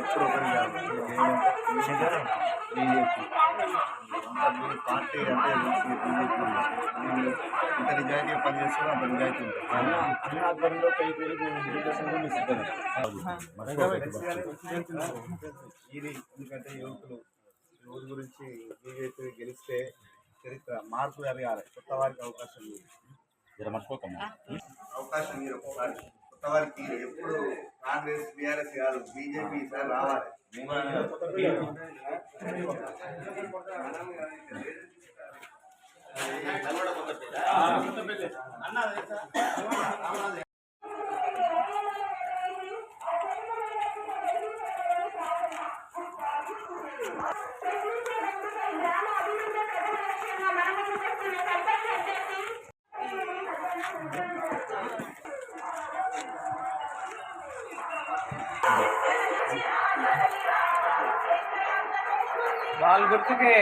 ఎప్పుడు ఒకరి కాదు బీజేపీ పార్టీ అంటే బీజేపీ ఇంత నిజాయితీగా పనిచేస్తారో అంత నిజాయితీ ఇది ఎందుకంటే యువకులు యువత గురించి బీజేపీ గెలిస్తే చరిత్ర మార్పు జరగాలి, కొత్త వారికి అవకాశం అవకాశం మీరు ఒకసారి కొత్త వారికి ఎప్పుడు కాంగ్రెస్ బీఆర్ఎస్ కాదు బీజేపీ ఈసారి రావాలి. బాల్ గుర్తుకే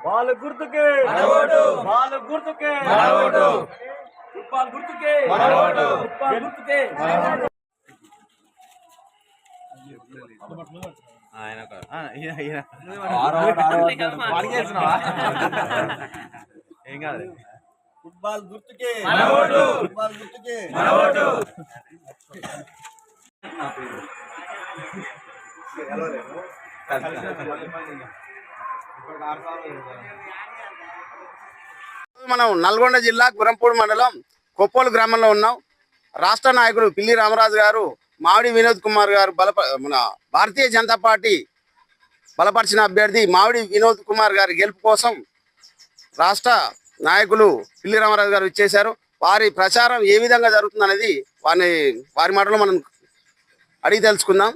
బాల్ గుర్తుకే బాల్ గుర్తుకే ఫుట్బాల్ గుర్తుకే ఫుట్బాల్ గుర్తుకే ఏం కాదు ఫుట్బాల్ గుర్తుకే ఫుట్బాల్ గుర్తుకే మనం నల్గొండ జిల్లా గురంపూడి మండలం కొప్పోలు గ్రామంలో ఉన్నాం. రాష్ట్ర నాయకుడు పిల్లి రామరాజు గారు మామిడి వినోద్ కుమార్ గారు మన భారతీయ జనతా పార్టీ బలపరిచిన అభ్యర్థి మామిడి వినోద్ కుమార్ గారి గెలుపు కోసం రాష్ట్ర నాయకులు పిల్లి రామరాజు గారు ఇచ్చేశారు. వారి ప్రచారం ఏ విధంగా జరుగుతుందనేది వారి మాటలో మనం అడిగి తెలుసుకుందాం.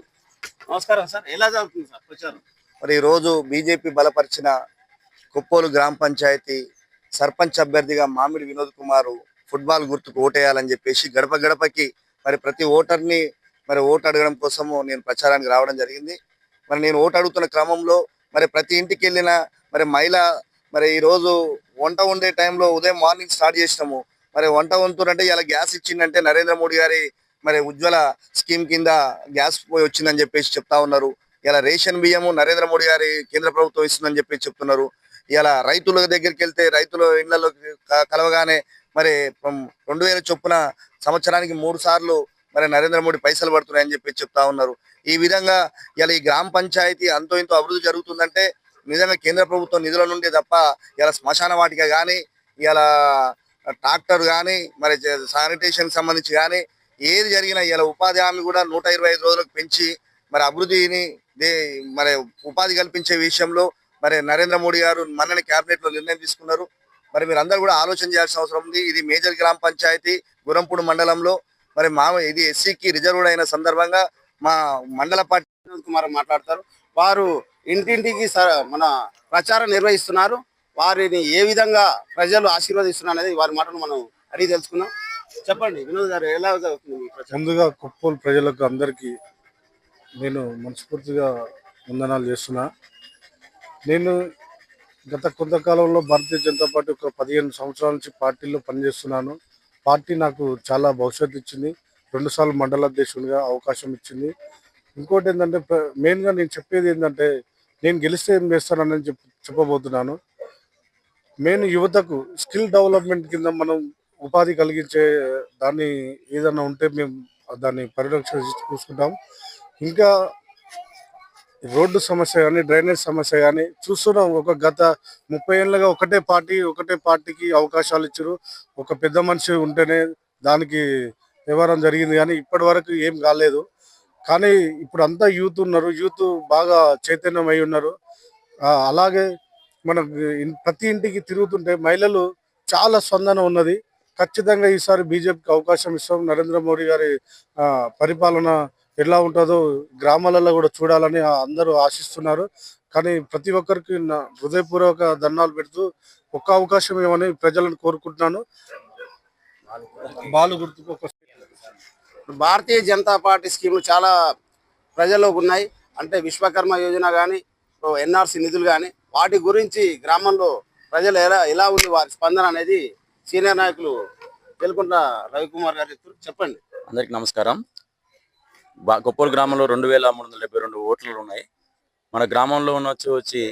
నమస్కారం సార్, ఎలా జరుగుతుంది సార్ ప్రచారం? మరి ఈరోజు బీజేపీ బలపరిచిన కొప్పోలు గ్రామ పంచాయతీ సర్పంచ్ అభ్యర్థిగా మామిడి వినోద్ కుమార్ ఫుట్బాల్ గుర్తుకు ఓటేయాలని చెప్పేసి గడప గడపకి మరి ప్రతి ఓటర్ని మరి ఓటు అడగడం కోసము నేను ప్రచారానికి రావడం జరిగింది. మరి నేను ఓటు అడుగుతున్న క్రమంలో మరి ప్రతి ఇంటికి వెళ్ళిన మరి మహిళ మరి ఈరోజు వంట వండే టైంలో ఉదయం మార్నింగ్ స్టార్ట్ చేసినాము. మరి వంట వంతునంటే ఇలా గ్యాస్ ఇచ్చిందంటే నరేంద్ర మోడీ గారి మరి ఉజ్వల స్కీమ్ కింద గ్యాస్ పోయి వచ్చిందని చెప్పేసి చెప్తా ఉన్నారు. ఇలా రేషన్ బియ్యము నరేంద్ర మోడీ గారి కేంద్ర ప్రభుత్వం ఇస్తుందని చెప్పి చెప్తున్నారు. ఇలా రైతుల దగ్గరికి వెళ్తే రైతుల ఇళ్లలో కలవగానే మరి 2000 చొప్పున సంవత్సరానికి 3 సార్లు మరి నరేంద్ర మోడీ పైసలు పడుతున్నాయని చెప్పి చెప్తా ఉన్నారు. ఈ విధంగా ఇలా ఈ గ్రామ పంచాయతీ అంతో ఇంతో అభివృద్ధి జరుగుతుందంటే నిజంగా కేంద్ర ప్రభుత్వం నిధుల నుండి తప్ప ఇలా శ్మశాన వాటిక కానీ ఇలా ట్రాక్టర్ కానీ మరి శానిటేషన్ సంబంధించి కానీ ఏది జరిగినా ఇలా ఉపాధి హామీ కూడా 125 రోజులకు పెంచి మరి అభివృద్ధిని మరి ఉపాధి కల్పించే విషయంలో మరి నరేంద్ర మోడీ గారు మొన్ననే కేబినెట్ లో నిర్ణయం తీసుకున్నారు. మరి మీరు అందరూ కూడా ఆలోచన చేయాల్సిన అవసరం ఉంది. ఇది మేజర్ గ్రామ పంచాయతీ గురంపూడి మండలంలో మరి ఇది ఎస్సీకి రిజర్వ్డ్ అయిన సందర్భంగా మా మండల పార్టీ వినోద్ కుమార్ మాట్లాడతారు. వారు ఇంటింటికి మన ప్రచారం నిర్వహిస్తున్నారు. వారిని ఏ విధంగా ప్రజలు ఆశీర్వదిస్తున్నారు అనేది వారి మాటను మనం అడిగి తెలుసుకున్నాం. చెప్పండి వినోద్ గారు, ఎలా జరుగుతుంది? ముందుగా కొప్పోలు ప్రజలకు అందరికీ నేను మనస్ఫూర్తిగా వందనాలు చేస్తున్నా. నేను గత కొంతకాలంలో భారతీయ జనతా పార్టీ ఒక 15 సంవత్సరాల నుంచి పార్టీలో పనిచేస్తున్నాను. పార్టీ నాకు చాలా భవిష్యత్తు ఇచ్చింది. 2 సార్లు మండల అధ్యక్షునిగా అవకాశం ఇచ్చింది. ఇంకోటి ఏంటంటే మెయిన్గా నేను చెప్పేది ఏంటంటే నేను గెలిస్తే ఏం చేస్తానని చెప్పబోతున్నాను. మెయిన్ యువతకు స్కిల్ డెవలప్మెంట్ కింద మనం ఉపాధి కలిగించే దాన్ని ఏదన్నా ఉంటే మేము దాన్ని పరిరక్షణ చూసుకుంటాం. ఇంకా రోడ్డు సమస్య కానీ డ్రైనేజ్ సమస్య కానీ చూస్తున్నాం. గత 30 ఏళ్ళుగా ఒకటే పార్టీకి అవకాశాలు ఇచ్చారు. ఒక పెద్ద మనిషి ఉంటేనే దానికి వ్యవహారం జరిగింది కానీ ఇప్పటి వరకు ఏం కాలేదు. కానీ ఇప్పుడు అంతా యూత్ ఉన్నారు, యూత్ బాగా చైతన్యం అయి ఉన్నారు. అలాగే మనకు ప్రతి ఇంటికి తిరుగుతుంటే మహిళలు చాలా స్పందన ఉన్నది. ఖచ్చితంగా ఈసారి బీజేపీకి అవకాశం ఇస్తాం. నరేంద్ర మోడీ గారి పరిపాలన ఎలా ఉంటుందో గ్రామాలలో కూడా చూడాలని అందరూ ఆశిస్తున్నారు. కానీ ప్రతి ఒక్కరికి నా హృదయపూర్వక ధన్యవాదాలు పెడుతూ ఒక్క అవకాశం ఏమని ప్రజలను కోరుకుంటున్నాను. బాలు గుర్తుకు ఒక భారతీయ జనతా పార్టీ స్కీములు చాలా ప్రజల్లోకి ఉన్నాయి. అంటే విశ్వకర్మ యోజన కానీ, ఎన్ఆర్సి నిధులు కానీ, వాటి గురించి గ్రామంలో ప్రజలు ఎలా ఉంది వారి స్పందన అనేది సీనియర్ నాయకులు తెలుకుంట రవికుమార్ గారు చెప్పండి. అందరికి నమస్కారం. కొప్పూరు గ్రామంలో 2372 ఓట్లు ఉన్నాయి. మన గ్రామంలో వచ్చి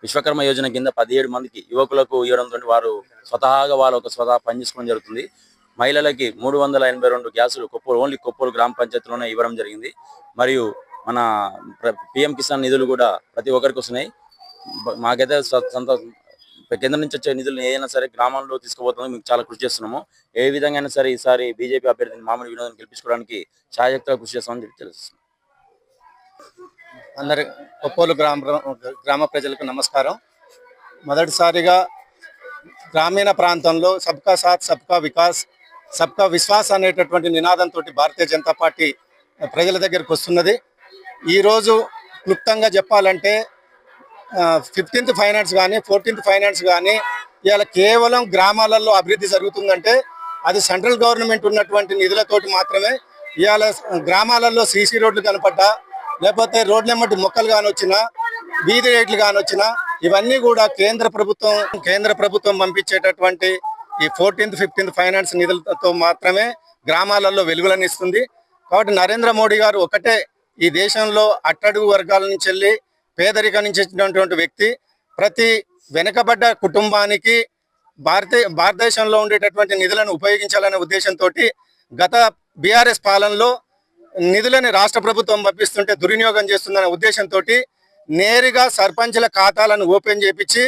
విశ్వకర్మ యోజన కింద 17 మందికి యువకులకు ఇవ్వడంతో వారు స్వతహాగా స్వతహా పనిచేసుకోవడం జరుగుతుంది. మహిళలకి 382 గ్యాసులు ఓన్లీ కొప్పూరు గ్రామ పంచాయతీలోనే ఇవ్వడం జరిగింది. మరియు మన పిఎం కిసాన్ నిధులు కూడా ప్రతి ఒక్కరికి వస్తున్నాయి. మాకైతే కేంద్రం నుంచి వచ్చే నిధులు ఏదైనా సరే గ్రామంలో తీసుకుపోతుంది. మేము చాలా కృషి చేస్తున్నాము. ఏ విధంగా అయినా సరే ఈసారి బీజేపీ అభ్యర్థిని మామిడి వినోదం గెలిపించుకోవడానికి శాయశక్తిగా కృషి చేస్తామని తెలుస్తుంది. అందరి కొప్పోలు గ్రామ ప్రజలకు నమస్కారం. మొదటిసారిగా గ్రామీణ ప్రాంతంలో సబ్కా సాత్ సబ్కా వికాస్ సబ్కా విశ్వాస్ అనేటటువంటి నినాదంతో భారతీయ జనతా పార్టీ ప్రజల దగ్గరికి వస్తున్నది. ఈరోజు క్లుప్తంగా చెప్పాలంటే 15th ఫైనాన్స్ కానీ 14th ఫైనాన్స్ కానీ ఇవాళ కేవలం గ్రామాలలో అభివృద్ధి జరుగుతుందంటే అది సెంట్రల్ గవర్నమెంట్ ఉన్నటువంటి నిధులతోటి మాత్రమే. ఇవాళ గ్రామాలలో సీసీ రోడ్లు కనపడ్డా, లేకపోతే రోడ్ల మట్టి మొక్కలు కానొచ్చినా, వీధి రేట్లు కానొచ్చినా ఇవన్నీ కూడా కేంద్ర ప్రభుత్వం పంపించేటటువంటి ఈ 14th 15th ఫైనాన్స్ నిధులతో మాత్రమే గ్రామాలలో వెలుగులను ఇస్తుంది. కాబట్టి నరేంద్ర మోడీ గారు ఒకటే ఈ దేశంలో అట్టడుగు వర్గాల నుంచి వెళ్ళి పేదరికం నుంచి వచ్చినటువంటి వ్యక్తి. ప్రతి వెనుకబడ్డ కుటుంబానికి భారతదేశంలో ఉండేటటువంటి నిధులను ఉపయోగించాలనే ఉద్దేశంతో గత బీఆర్ఎస్ పాలనలో నిధులని రాష్ట్ర ప్రభుత్వం పంపిస్తుంటే దుర్వినియోగం చేస్తుందనే ఉద్దేశంతో నేరుగా సర్పంచ్ల ఖాతాలను ఓపెన్ చేపించి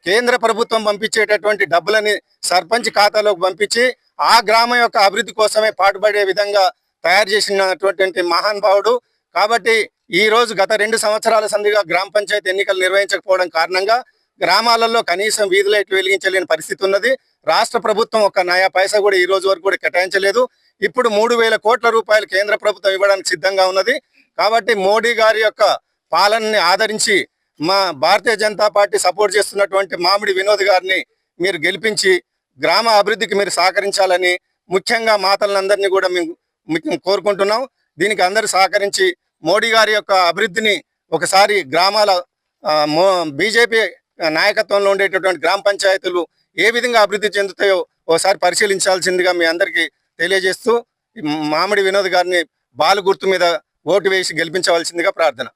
కేంద్ర ప్రభుత్వం పంపించేటటువంటి డబ్బులని సర్పంచ్ ఖాతాలోకి పంపించి ఆ గ్రామం యొక్క అభివృద్ధి కోసమే పాటుపడే విధంగా తయారు చేసినటువంటి మహానుభావుడు. కాబట్టి ఈ రోజు గత 2 సంవత్సరాల సందిగా గ్రామ పంచాయతీ ఎన్నికలు నిర్వహించకపోవడం కారణంగా గ్రామాలలో కనీసం వీధి లైట్లు వెలిగించలేని పరిస్థితి ఉన్నది. రాష్ట్ర ప్రభుత్వం ఒక నయా పైసా కూడా ఈ రోజు వరకు కూడా కేటాయించలేదు. ఇప్పుడు 3,000 కోట్ల రూపాయలు కేంద్ర ప్రభుత్వం ఇవ్వడానికి సిద్ధంగా ఉన్నది. కాబట్టి మోడీ గారి యొక్క పాలనని ఆదరించి మా భారతీయ జనతా పార్టీ సపోర్ట్ చేస్తున్నటువంటి మామిడి వినోద్ గారిని మీరు గెలిపించి గ్రామ అభివృద్ధికి మీరు సహకరించాలని ముఖ్యంగా మాతలందరినీ కూడా మేము కోరుకుంటున్నాం. దీనికి అందరూ సహకరించి మోడీ గారి యొక్క అభివృద్ధిని ఒకసారి గ్రామాల బీజేపీ నాయకత్వంలో ఉండేటటువంటి గ్రామ పంచాయతీలు ఏ విధంగా అభివృద్ధి చెందుతాయో ఒకసారి పరిశీలించాల్సిందిగా మీ అందరికీ తెలియజేస్తూ మామిడి వినోద్ గారిని బాలు గుర్తు మీద ఓటు వేసి గెలిపించవలసిందిగా ప్రార్థన.